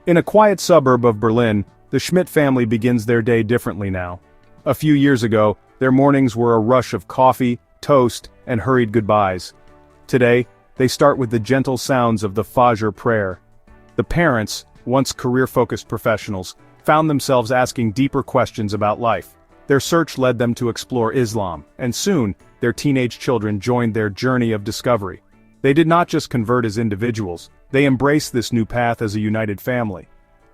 In a quiet suburb of Berlin, the Schmidt family begins their day differently now. A few years ago, their mornings were a rush of coffee, toast, and hurried goodbyes. Today, they start with the gentle sounds of the Fajr prayer. The parents, once career-focused professionals, found themselves asking deeper questions about life. Their search led them to explore Islam, and soon, their teenage children joined their journey of discovery. They did not just convert as individuals, they embraced this new path as a united family.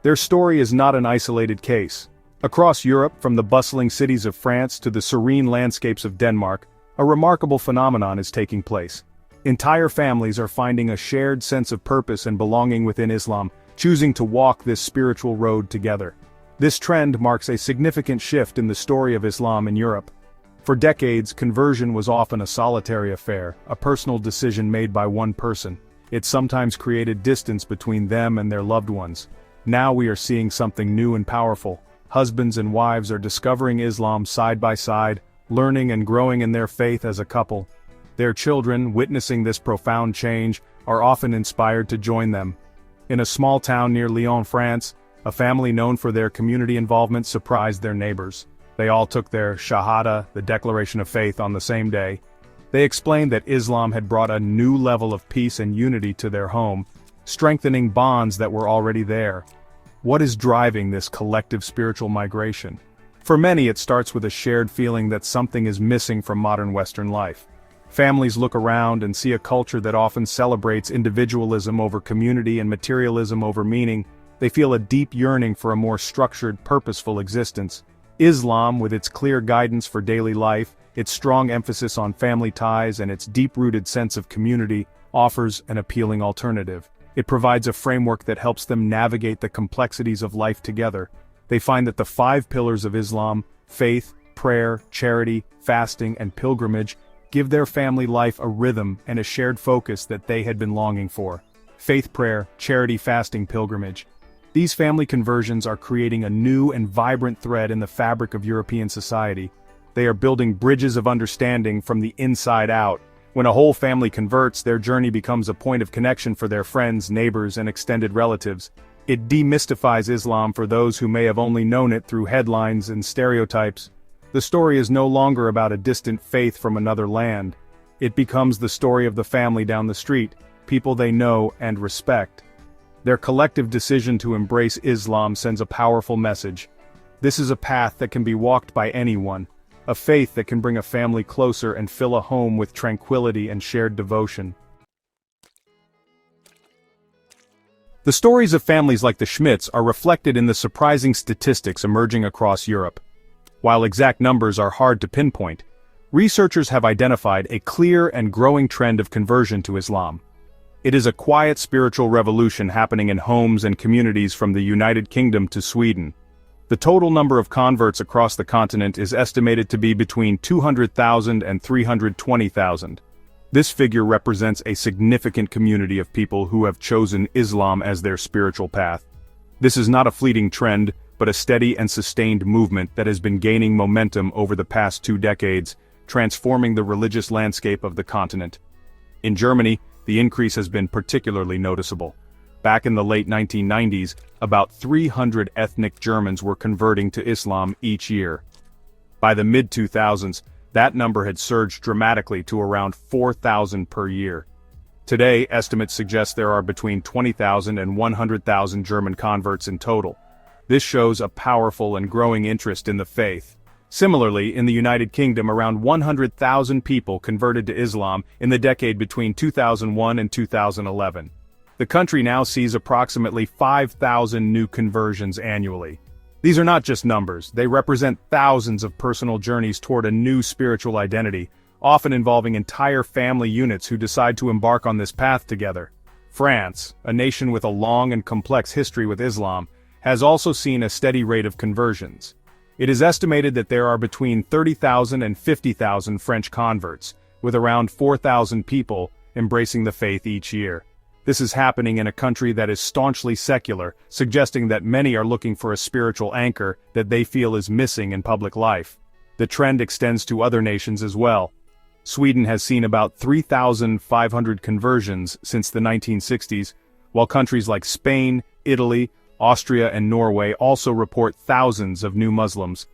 Their story is not an isolated case. Across Europe, from the bustling cities of France to the serene landscapes of Denmark, a remarkable phenomenon is taking place. Entire families are finding a shared sense of purpose and belonging within Islam, choosing to walk this spiritual road together. This trend marks a significant shift in the story of Islam in Europe. For decades, conversion was often a solitary affair, a personal decision made by one person. It sometimes created distance between them and their loved ones. Now we are seeing something new and powerful. Husbands and wives are discovering Islam side by side, learning and growing in their faith as a couple. Their children, witnessing this profound change, are often inspired to join them. In a small town near Lyon, France, a family known for their community involvement surprised their neighbors. They all took their Shahada, the declaration of faith, on the same day. They explained that Islam had brought a new level of peace and unity to their home, strengthening bonds that were already there. What is driving this collective spiritual migration? For many, it starts with a shared feeling that something is missing from modern Western life. Families look around and see a culture that often celebrates individualism over community and materialism over meaning. They feel a deep yearning for a more structured, purposeful existence. Islam, with its clear guidance for daily life, its strong emphasis on family ties and its deep-rooted sense of community, offers an appealing alternative. It provides a framework that helps them navigate the complexities of life together. They find that the 5 pillars of Islam, faith, prayer, charity, fasting, and pilgrimage, give their family life a rhythm and a shared focus that they had been longing for. Faith, prayer, charity, fasting, pilgrimage. These family conversions are creating a new and vibrant thread in the fabric of European society. They are building bridges of understanding from the inside out. When a whole family converts, their journey becomes a point of connection for their friends, neighbors, and extended relatives. It demystifies Islam for those who may have only known it through headlines and stereotypes. The story is no longer about a distant faith from another land. It becomes the story of the family down the street, people they know and respect. Their collective decision to embrace Islam sends a powerful message. This is a path that can be walked by anyone, a faith that can bring a family closer and fill a home with tranquility and shared devotion. The stories of families like the Schmidts are reflected in the surprising statistics emerging across Europe. While exact numbers are hard to pinpoint, researchers have identified a clear and growing trend of conversion to Islam. It is a quiet spiritual revolution happening in homes and communities from the United Kingdom to Sweden. The total number of converts across the continent is estimated to be between 200,000 and 320,000. This figure represents a significant community of people who have chosen Islam as their spiritual path. This is not a fleeting trend, but a steady and sustained movement that has been gaining momentum over the past 2 decades, transforming the religious landscape of the continent. In Germany, the increase has been particularly noticeable. Back in the late 1990s, about 300 ethnic Germans were converting to Islam each year. By the mid-2000s, that number had surged dramatically to around 4,000 per year. Today, estimates suggest there are between 20,000 and 100,000 German converts in total. This shows a powerful and growing interest in the faith. Similarly, in the United Kingdom, around 100,000 people converted to Islam in the decade between 2001 and 2011. The country now sees approximately 5,000 new conversions annually. These are not just numbers, they represent thousands of personal journeys toward a new spiritual identity, often involving entire family units who decide to embark on this path together. France, a nation with a long and complex history with Islam, has also seen a steady rate of conversions. It is estimated that there are between 30,000 and 50,000 French converts, with around 4,000 people embracing the faith each year. This is happening in a country that is staunchly secular, suggesting that many are looking for a spiritual anchor that they feel is missing in public life. The trend extends to other nations as well. Sweden has seen about 3,500 conversions since the 1960s, while countries like Spain, Italy, Austria and Norway also report thousands of new Muslims.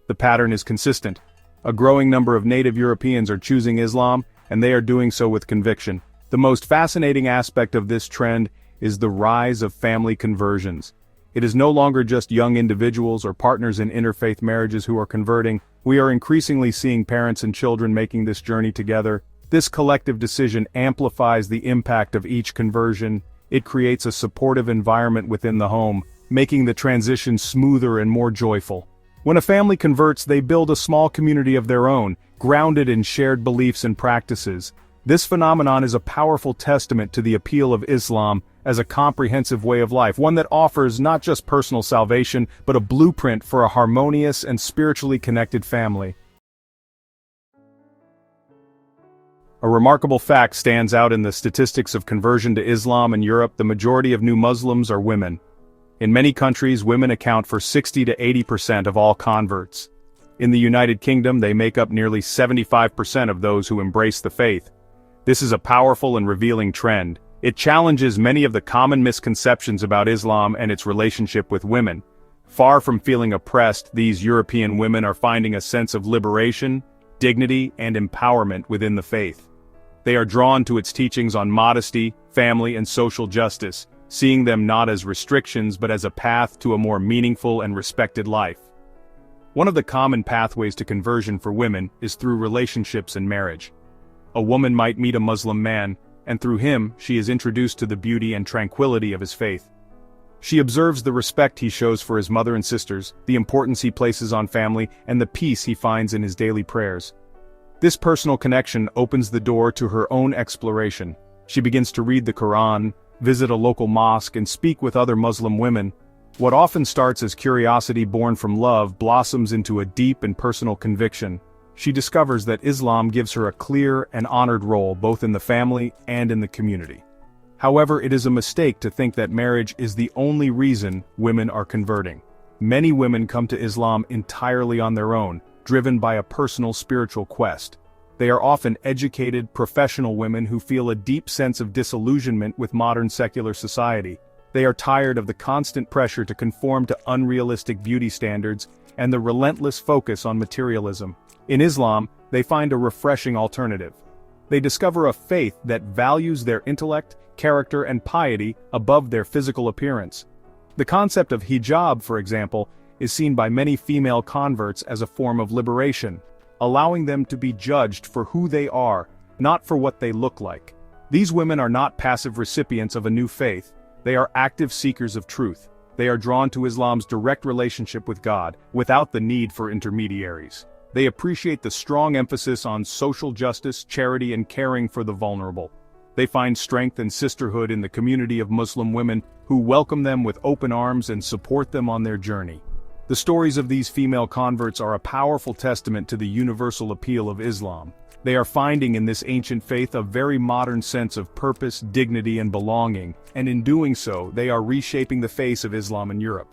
The pattern is consistent. A growing number of native Europeans are choosing Islam, and they are doing so with conviction. The most fascinating aspect of this trend is the rise of family conversions. It is no longer just young individuals or partners in interfaith marriages who are converting. We are increasingly seeing parents and children making this journey together. This collective decision amplifies the impact of each conversion. It creates a supportive environment within the home, making the transition smoother and more joyful. When a family converts, they build a small community of their own, grounded in shared beliefs and practices. This phenomenon is a powerful testament to the appeal of Islam as a comprehensive way of life, one that offers not just personal salvation, but a blueprint for a harmonious and spiritually connected family. A remarkable fact stands out in the statistics of conversion to Islam in Europe. The majority of new Muslims are women. In many countries, women account for 60 to 80% of all converts. In the United Kingdom, they make up nearly 75% of those who embrace the faith. This is a powerful and revealing trend. It challenges many of the common misconceptions about Islam and its relationship with women. Far from feeling oppressed, these European women are finding a sense of liberation, dignity, and empowerment within the faith. They are drawn to its teachings on modesty, family, and social justice, seeing them not as restrictions but as a path to a more meaningful and respected life. One of the common pathways to conversion for women is through relationships and marriage. A woman might meet a Muslim man, and through him, she is introduced to the beauty and tranquility of his faith. She observes the respect he shows for his mother and sisters, the importance he places on family, and the peace he finds in his daily prayers. This personal connection opens the door to her own exploration. She begins to read the Quran, visit a local mosque, and speak with other Muslim women. What often starts as curiosity born from love blossoms into a deep and personal conviction. She discovers that Islam gives her a clear and honored role both in the family and in the community. However, it is a mistake to think that marriage is the only reason women are converting. Many women come to Islam entirely on their own, driven by a personal spiritual quest. They are often educated, professional women who feel a deep sense of disillusionment with modern secular society. They are tired of the constant pressure to conform to unrealistic beauty standards and the relentless focus on materialism. In Islam, they find a refreshing alternative. They discover a faith that values their intellect, character, and piety above their physical appearance. The concept of hijab, for example, is seen by many female converts as a form of liberation, allowing them to be judged for who they are, not for what they look like. These women are not passive recipients of a new faith, they are active seekers of truth. They are drawn to Islam's direct relationship with God, without the need for intermediaries. They appreciate the strong emphasis on social justice, charity, and caring for the vulnerable. They find strength and sisterhood in the community of Muslim women who welcome them with open arms and support them on their journey. The stories of these female converts are a powerful testament to the universal appeal of Islam. They are finding in this ancient faith a very modern sense of purpose, dignity, and belonging, and in doing so, they are reshaping the face of Islam in Europe.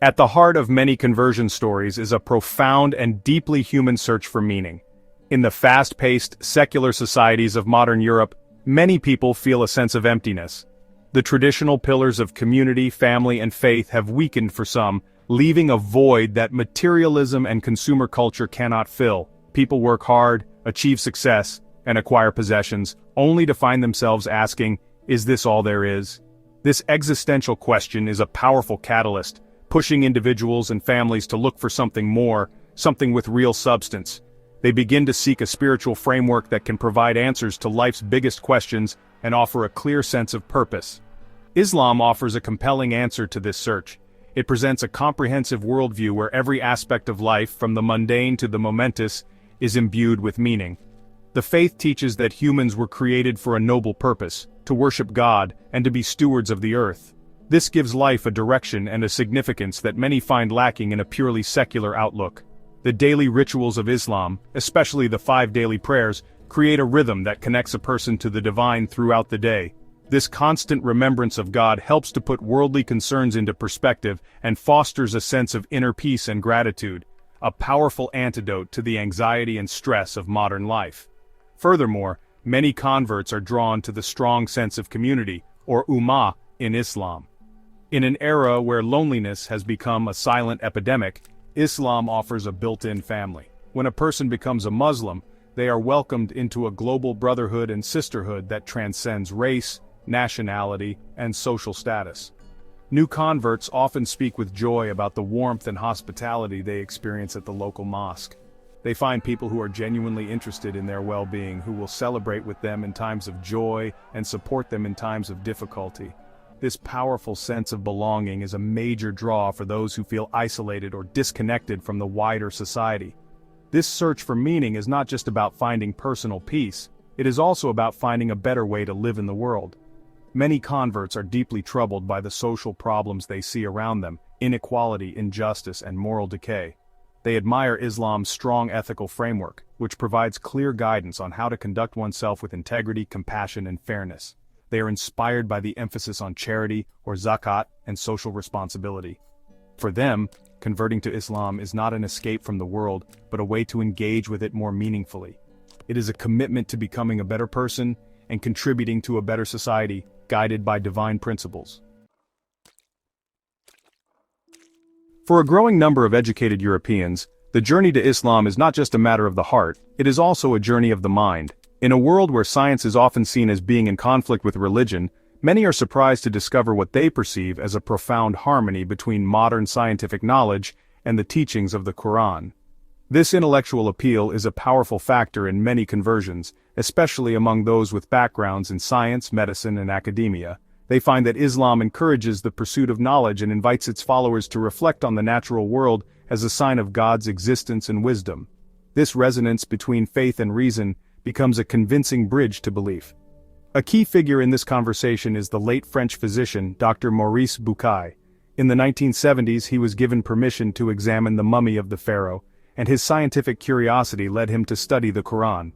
At the heart of many conversion stories is a profound and deeply human search for meaning. In the fast-paced, secular societies of modern Europe, many people feel a sense of emptiness. The traditional pillars of community, family, and faith have weakened for some, leaving a void that materialism and consumer culture cannot fill. People work hard, achieve success, and acquire possessions, only to find themselves asking, "Is this all there is?" This existential question is a powerful catalyst, pushing individuals and families to look for something more, something with real substance. They begin to seek a spiritual framework that can provide answers to life's biggest questions and offer a clear sense of purpose. Islam offers a compelling answer to this search. It presents a comprehensive worldview where every aspect of life, from the mundane to the momentous, is imbued with meaning. The faith teaches that humans were created for a noble purpose, to worship God and to be stewards of the earth. This gives life a direction and a significance that many find lacking in a purely secular outlook. The daily rituals of Islam, especially the 5 daily prayers, create a rhythm that connects a person to the divine throughout the day. This constant remembrance of God helps to put worldly concerns into perspective and fosters a sense of inner peace and gratitude, a powerful antidote to the anxiety and stress of modern life. Furthermore, many converts are drawn to the strong sense of community, or ummah, in Islam. In an era where loneliness has become a silent epidemic, Islam offers a built-in family. When a person becomes a Muslim, they are welcomed into a global brotherhood and sisterhood that transcends race, nationality, and social status. New converts often speak with joy about the warmth and hospitality they experience at the local mosque. They find people who are genuinely interested in their well-being, who will celebrate with them in times of joy and support them in times of difficulty. This powerful sense of belonging is a major draw for those who feel isolated or disconnected from the wider society. This search for meaning is not just about finding personal peace, it is also about finding a better way to live in the world. Many converts are deeply troubled by the social problems they see around them: inequality, injustice, and moral decay. They admire Islam's strong ethical framework, which provides clear guidance on how to conduct oneself with integrity, compassion, and fairness. They are inspired by the emphasis on charity, or zakat, and social responsibility. For them, converting to Islam is not an escape from the world, but a way to engage with it more meaningfully. It is a commitment to becoming a better person and contributing to a better society, guided by divine principles. For a growing number of educated Europeans, the journey to Islam is not just a matter of the heart, it is also a journey of the mind. In a world where science is often seen as being in conflict with religion, many are surprised to discover what they perceive as a profound harmony between modern scientific knowledge and the teachings of the Quran. This intellectual appeal is a powerful factor in many conversions, especially among those with backgrounds in science, medicine, and academia. They find that Islam encourages the pursuit of knowledge and invites its followers to reflect on the natural world as a sign of God's existence and wisdom. This resonance between faith and reason becomes a convincing bridge to belief. A key figure in this conversation is the late French physician Dr. Maurice Bucaille. In the 1970s, he was given permission to examine the mummy of the pharaoh, and his scientific curiosity led him to study the Quran.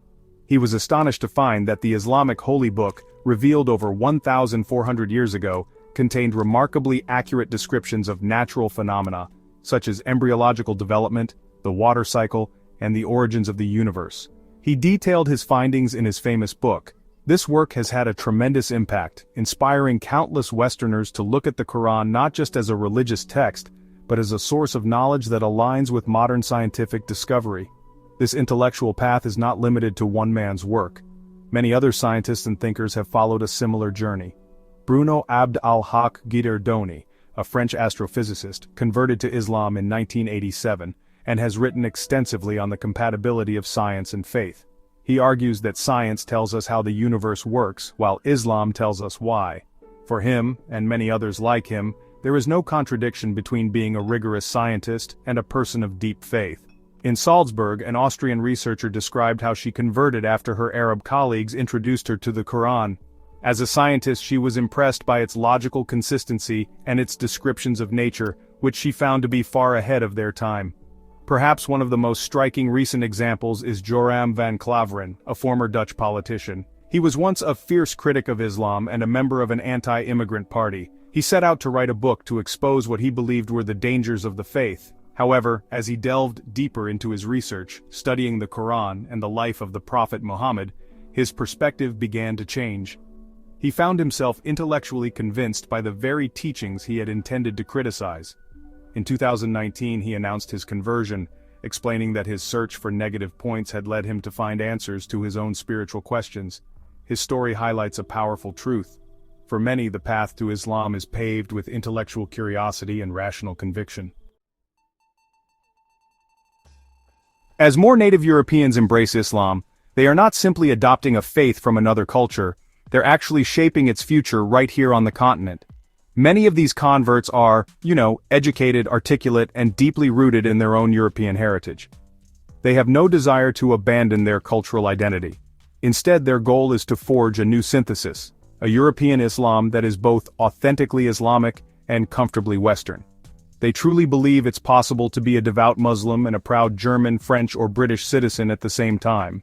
He was astonished to find that the Islamic holy book, revealed over 1,400 years ago, contained remarkably accurate descriptions of natural phenomena, such as embryological development, the water cycle, and the origins of the universe. He detailed his findings in his famous book. This work has had a tremendous impact, inspiring countless Westerners to look at the Quran not just as a religious text, but as a source of knowledge that aligns with modern scientific discovery. This intellectual path is not limited to one man's work. Many other scientists and thinkers have followed a similar journey. Bruno Abd al-Haq Guidardoni, a French astrophysicist, converted to Islam in 1987, and has written extensively on the compatibility of science and faith. He argues that science tells us how the universe works, while Islam tells us why. For him, and many others like him, there is no contradiction between being a rigorous scientist and a person of deep faith. In Salzburg, an Austrian researcher described how she converted after her Arab colleagues introduced her to the Quran. As a scientist, she was impressed by its logical consistency and its descriptions of nature, which she found to be far ahead of their time. Perhaps one of the most striking recent examples is Joram van Klaveren, a former Dutch politician. He was once a fierce critic of Islam and a member of an anti-immigrant party. He set out to write a book to expose what he believed were the dangers of the faith. However, as he delved deeper into his research, studying the Quran and the life of the Prophet Muhammad, his perspective began to change. He found himself intellectually convinced by the very teachings he had intended to criticize. In 2019, he announced his conversion, explaining that his search for negative points had led him to find answers to his own spiritual questions. His story highlights a powerful truth. For many, the path to Islam is paved with intellectual curiosity and rational conviction. As more native Europeans embrace Islam, they are not simply adopting a faith from another culture, they're actually shaping its future right here on the continent. Many of these converts are, educated, articulate, and deeply rooted in their own European heritage. They have no desire to abandon their cultural identity. Instead, their goal is to forge a new synthesis, a European Islam that is both authentically Islamic and comfortably Western. They truly believe it's possible to be a devout Muslim and a proud German, French, or British citizen at the same time.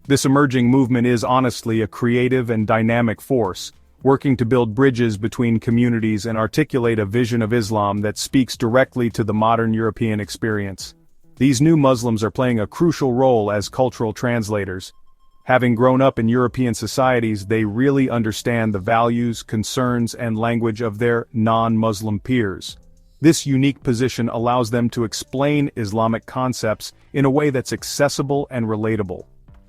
This emerging movement is honestly a creative and dynamic force, working to build bridges between communities and articulate a vision of Islam that speaks directly to the modern European experience. These new Muslims are playing a crucial role as cultural translators, Having grown up in European societies, they really understand the values, concerns, and language of their non-Muslim peers. This unique position allows them to explain Islamic concepts in a way that's accessible and relatable.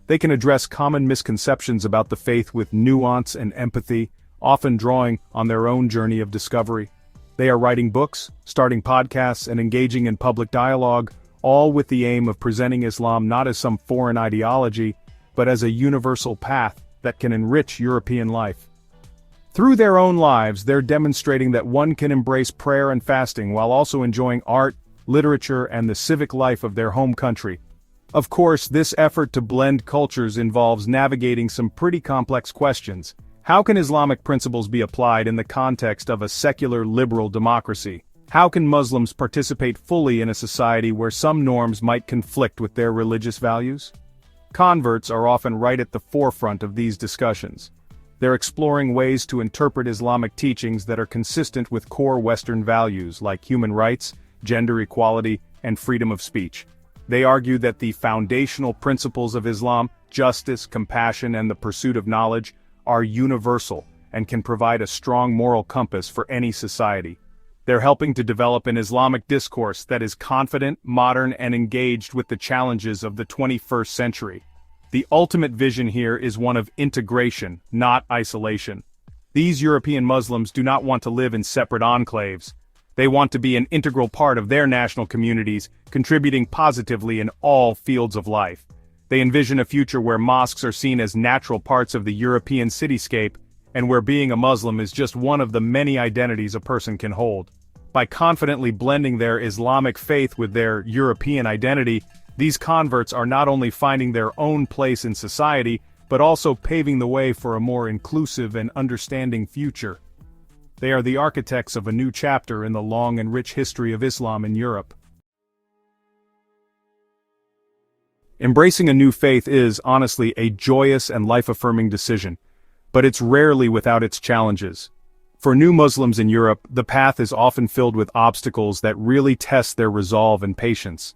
They can address common misconceptions about the faith with nuance and empathy, often drawing on their own journey of discovery. They are writing books, starting podcasts, and engaging in public dialogue, all with the aim of presenting Islam not as some foreign ideology, but as a universal path that can enrich European life. Through their own lives, they're demonstrating that one can embrace prayer and fasting while also enjoying art, literature, and the civic life of their home country. Of course, this effort to blend cultures involves navigating some pretty complex questions. How can Islamic principles be applied in the context of a secular liberal democracy? How can Muslims participate fully in a society where some norms might conflict with their religious values? Converts are often right at the forefront of these discussions. They're exploring ways to interpret Islamic teachings that are consistent with core Western values like human rights, gender equality, and freedom of speech. They argue that the foundational principles of Islam, justice, compassion, and the pursuit of knowledge, are universal and can provide a strong moral compass for any society. They're helping to develop an Islamic discourse that is confident, modern, and engaged with the challenges of the 21st century. The ultimate vision here is one of integration, not isolation. These European Muslims do not want to live in separate enclaves. They want to be an integral part of their national communities, contributing positively in all fields of life. They envision a future where mosques are seen as natural parts of the European cityscape, and where being a Muslim is just one of the many identities a person can hold. By confidently blending their Islamic faith with their European identity, these converts are not only finding their own place in society, but also paving the way for a more inclusive and understanding future. They are the architects of a new chapter in the long and rich history of Islam in Europe. Embracing a new faith is, honestly, a joyous and life-affirming decision, but it's rarely without its challenges. For new Muslims in Europe, the path is often filled with obstacles that really test their resolve and patience.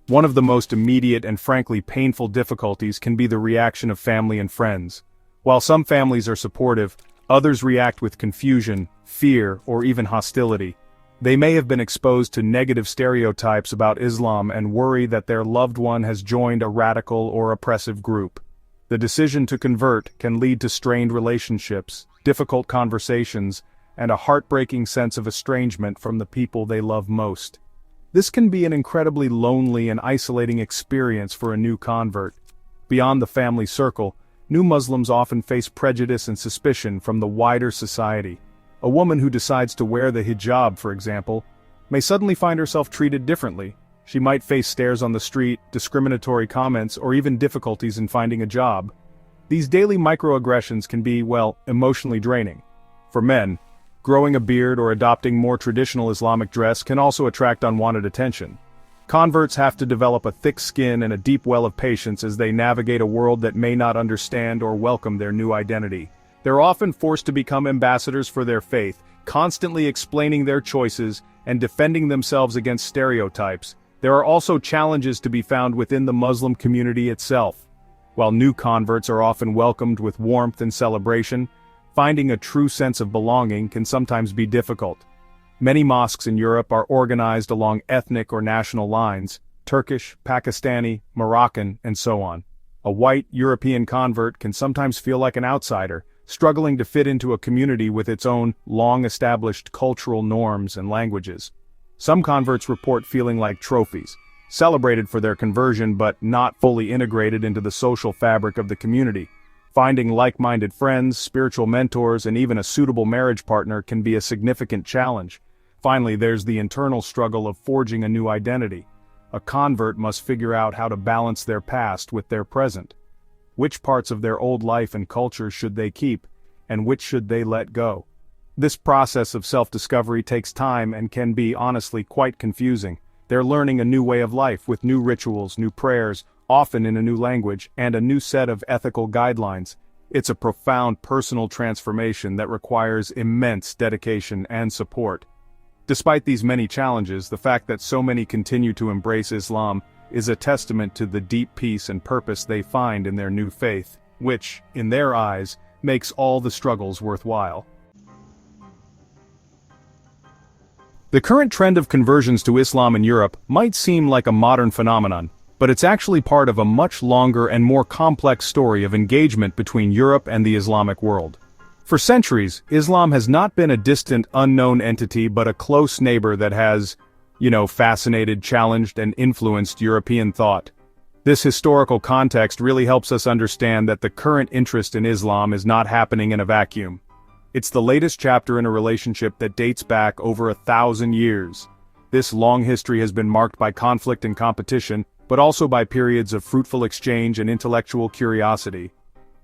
One of the most immediate and frankly painful difficulties can be the reaction of family and friends. While some families are supportive, others react with confusion, fear, or even hostility. They may have been exposed to negative stereotypes about Islam and worry that their loved one has joined a radical or oppressive group. The decision to convert can lead to strained relationships, difficult conversations, and a heartbreaking sense of estrangement from the people they love most. This can be an incredibly lonely and isolating experience for a new convert. Beyond the family circle, new Muslims often face prejudice and suspicion from the wider society. A woman who decides to wear the hijab, for example, may suddenly find herself treated differently. She might face stares on the street, discriminatory comments, or even difficulties in finding a job. These daily microaggressions can be, emotionally draining. For men, growing a beard or adopting more traditional Islamic dress can also attract unwanted attention. Converts have to develop a thick skin and a deep well of patience as they navigate a world that may not understand or welcome their new identity. They're often forced to become ambassadors for their faith, constantly explaining their choices and defending themselves against stereotypes. There are also challenges to be found within the Muslim community itself. While new converts are often welcomed with warmth and celebration, finding a true sense of belonging can sometimes be difficult. Many mosques in Europe are organized along ethnic or national lines: Turkish, Pakistani, Moroccan, and so on. A white European convert can sometimes feel like an outsider, struggling to fit into a community with its own long-established cultural norms and languages. Some converts report feeling like trophies, celebrated for their conversion but not fully integrated into the social fabric of the community. Finding like-minded friends, spiritual mentors, and even a suitable marriage partner can be a significant challenge. Finally, there's the internal struggle of forging a new identity. A convert must figure out how to balance their past with their present. Which parts of their old life and culture should they keep, and which should they let go? This process of self-discovery takes time and can be, honestly, quite confusing. They're learning a new way of life with new rituals, new prayers, often in a new language, and a new set of ethical guidelines. It's a profound personal transformation that requires immense dedication and support. Despite these many challenges, the fact that so many continue to embrace Islam is a testament to the deep peace and purpose they find in their new faith. which, in their eyes, makes all the struggles worthwhile. The current trend of conversions to Islam in Europe might seem like a modern phenomenon, but it's actually part of a much longer and more complex story of engagement between Europe and the Islamic world. For centuries, Islam has not been a distant, unknown entity but a close neighbor that has, fascinated, challenged, and influenced European thought. This historical context really helps us understand that the current interest in Islam is not happening in a vacuum. It's the latest chapter in a relationship that dates back over 1,000 years. This long history has been marked by conflict and competition, but also by periods of fruitful exchange and intellectual curiosity.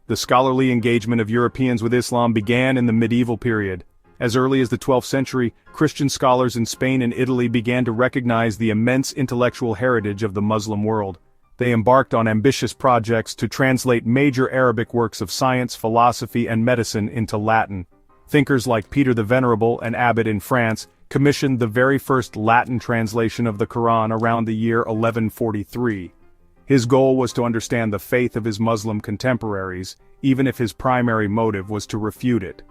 The scholarly engagement of Europeans with Islam began in the medieval period. As early as the 12th century, Christian scholars in Spain and Italy began to recognize the immense intellectual heritage of the Muslim world. They embarked on ambitious projects to translate major Arabic works of science, philosophy, and medicine into Latin. Thinkers like Peter the Venerable, an abbot in France, commissioned the very first Latin translation of the Quran around the year 1143. His goal was to understand the faith of his Muslim contemporaries, even if his primary motive was to refute it.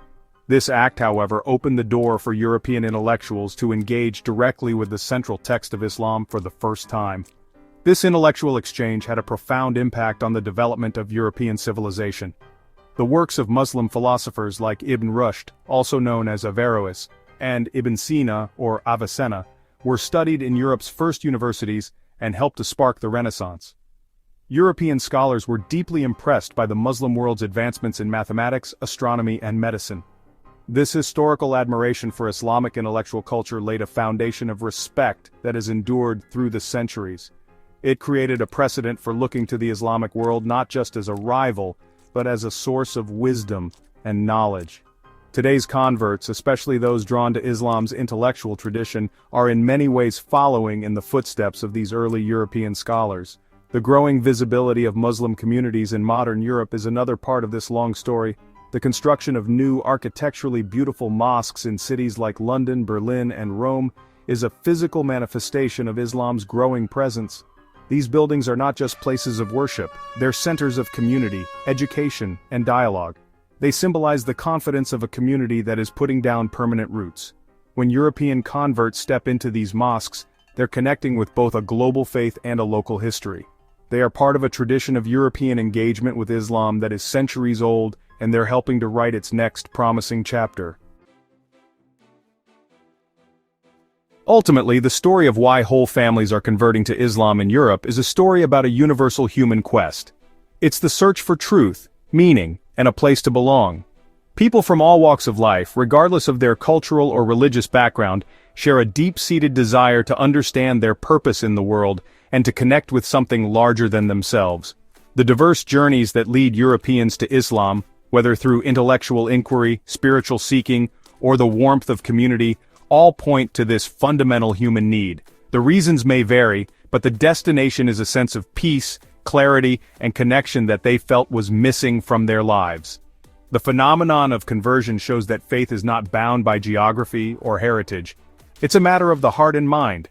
This act, however, opened the door for European intellectuals to engage directly with the central text of Islam for the first time. This intellectual exchange had a profound impact on the development of European civilization. The works of Muslim philosophers like Ibn Rushd, also known as Averroes, and Ibn Sina or Avicenna, were studied in Europe's first universities and helped to spark the Renaissance. European scholars were deeply impressed by the Muslim world's advancements in mathematics, astronomy, and medicine. This historical admiration for Islamic intellectual culture laid a foundation of respect that has endured through the centuries. It created a precedent for looking to the Islamic world not just as a rival, but as a source of wisdom and knowledge. Today's converts, especially those drawn to Islam's intellectual tradition, are in many ways following in the footsteps of these early European scholars. The growing visibility of Muslim communities in modern Europe is another part of this long story. The construction of new architecturally beautiful mosques in cities like London, Berlin, and Rome is a physical manifestation of Islam's growing presence. These buildings are not just places of worship, they're centers of community, education, and dialogue. They symbolize the confidence of a community that is putting down permanent roots. When European converts step into these mosques, they're connecting with both a global faith and a local history. They are part of a tradition of European engagement with Islam that is centuries old, and they're helping to write its next promising chapter. Ultimately, the story of why whole families are converting to Islam in Europe is a story about a universal human quest. It's the search for truth, meaning, and a place to belong. People from all walks of life, regardless of their cultural or religious background, share a deep-seated desire to understand their purpose in the world and to connect with something larger than themselves. The diverse journeys that lead Europeans to Islam, whether through intellectual inquiry, spiritual seeking, or the warmth of community, all point to this fundamental human need. The reasons may vary, but the destination is a sense of peace, clarity, and connection that they felt was missing from their lives. The phenomenon of conversion shows that faith is not bound by geography or heritage. It's a matter of the heart and mind.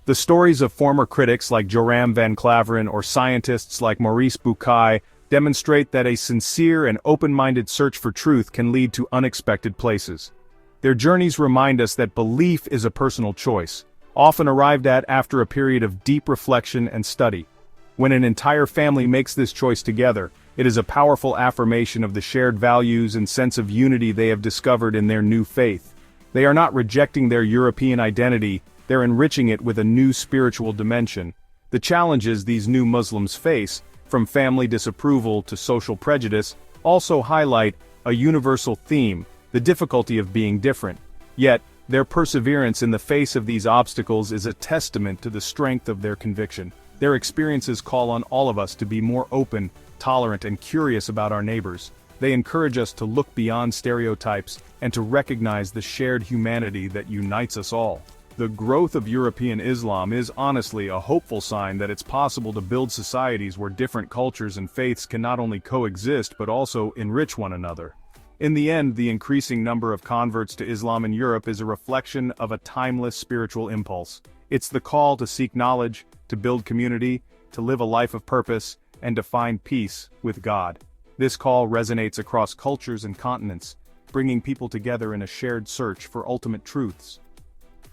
The stories of former critics like Joram van Claveren or scientists like Maurice Bucaille demonstrate that a sincere and open-minded search for truth can lead to unexpected places. Their journeys remind us that belief is a personal choice, often arrived at after a period of deep reflection and study. When an entire family makes this choice together, it is a powerful affirmation of the shared values and sense of unity they have discovered in their new faith. They are not rejecting their European identity, they're enriching it with a new spiritual dimension. The challenges these new Muslims face, from family disapproval to social prejudice, also highlight a universal theme: the difficulty of being different. Yet, their perseverance in the face of these obstacles is a testament to the strength of their conviction. Their experiences call on all of us to be more open, tolerant, and curious about our neighbors. They encourage us to look beyond stereotypes and to recognize the shared humanity that unites us all. The growth of European Islam is honestly a hopeful sign that it's possible to build societies where different cultures and faiths can not only coexist but also enrich one another. In the end, the increasing number of converts to Islam in Europe is a reflection of a timeless spiritual impulse. It's the call to seek knowledge, to build community, to live a life of purpose, and to find peace with God. This call resonates across cultures and continents, bringing people together in a shared search for ultimate truths.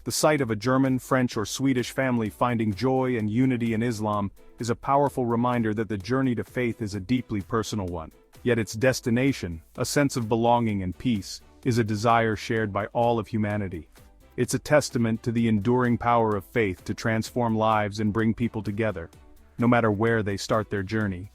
The sight of a German, French, or Swedish family finding joy and unity in Islam is a powerful reminder that the journey to faith is a deeply personal one. Yet its destination, a sense of belonging and peace, is a desire shared by all of humanity. It's a testament to the enduring power of faith to transform lives and bring people together, no matter where they start their journey.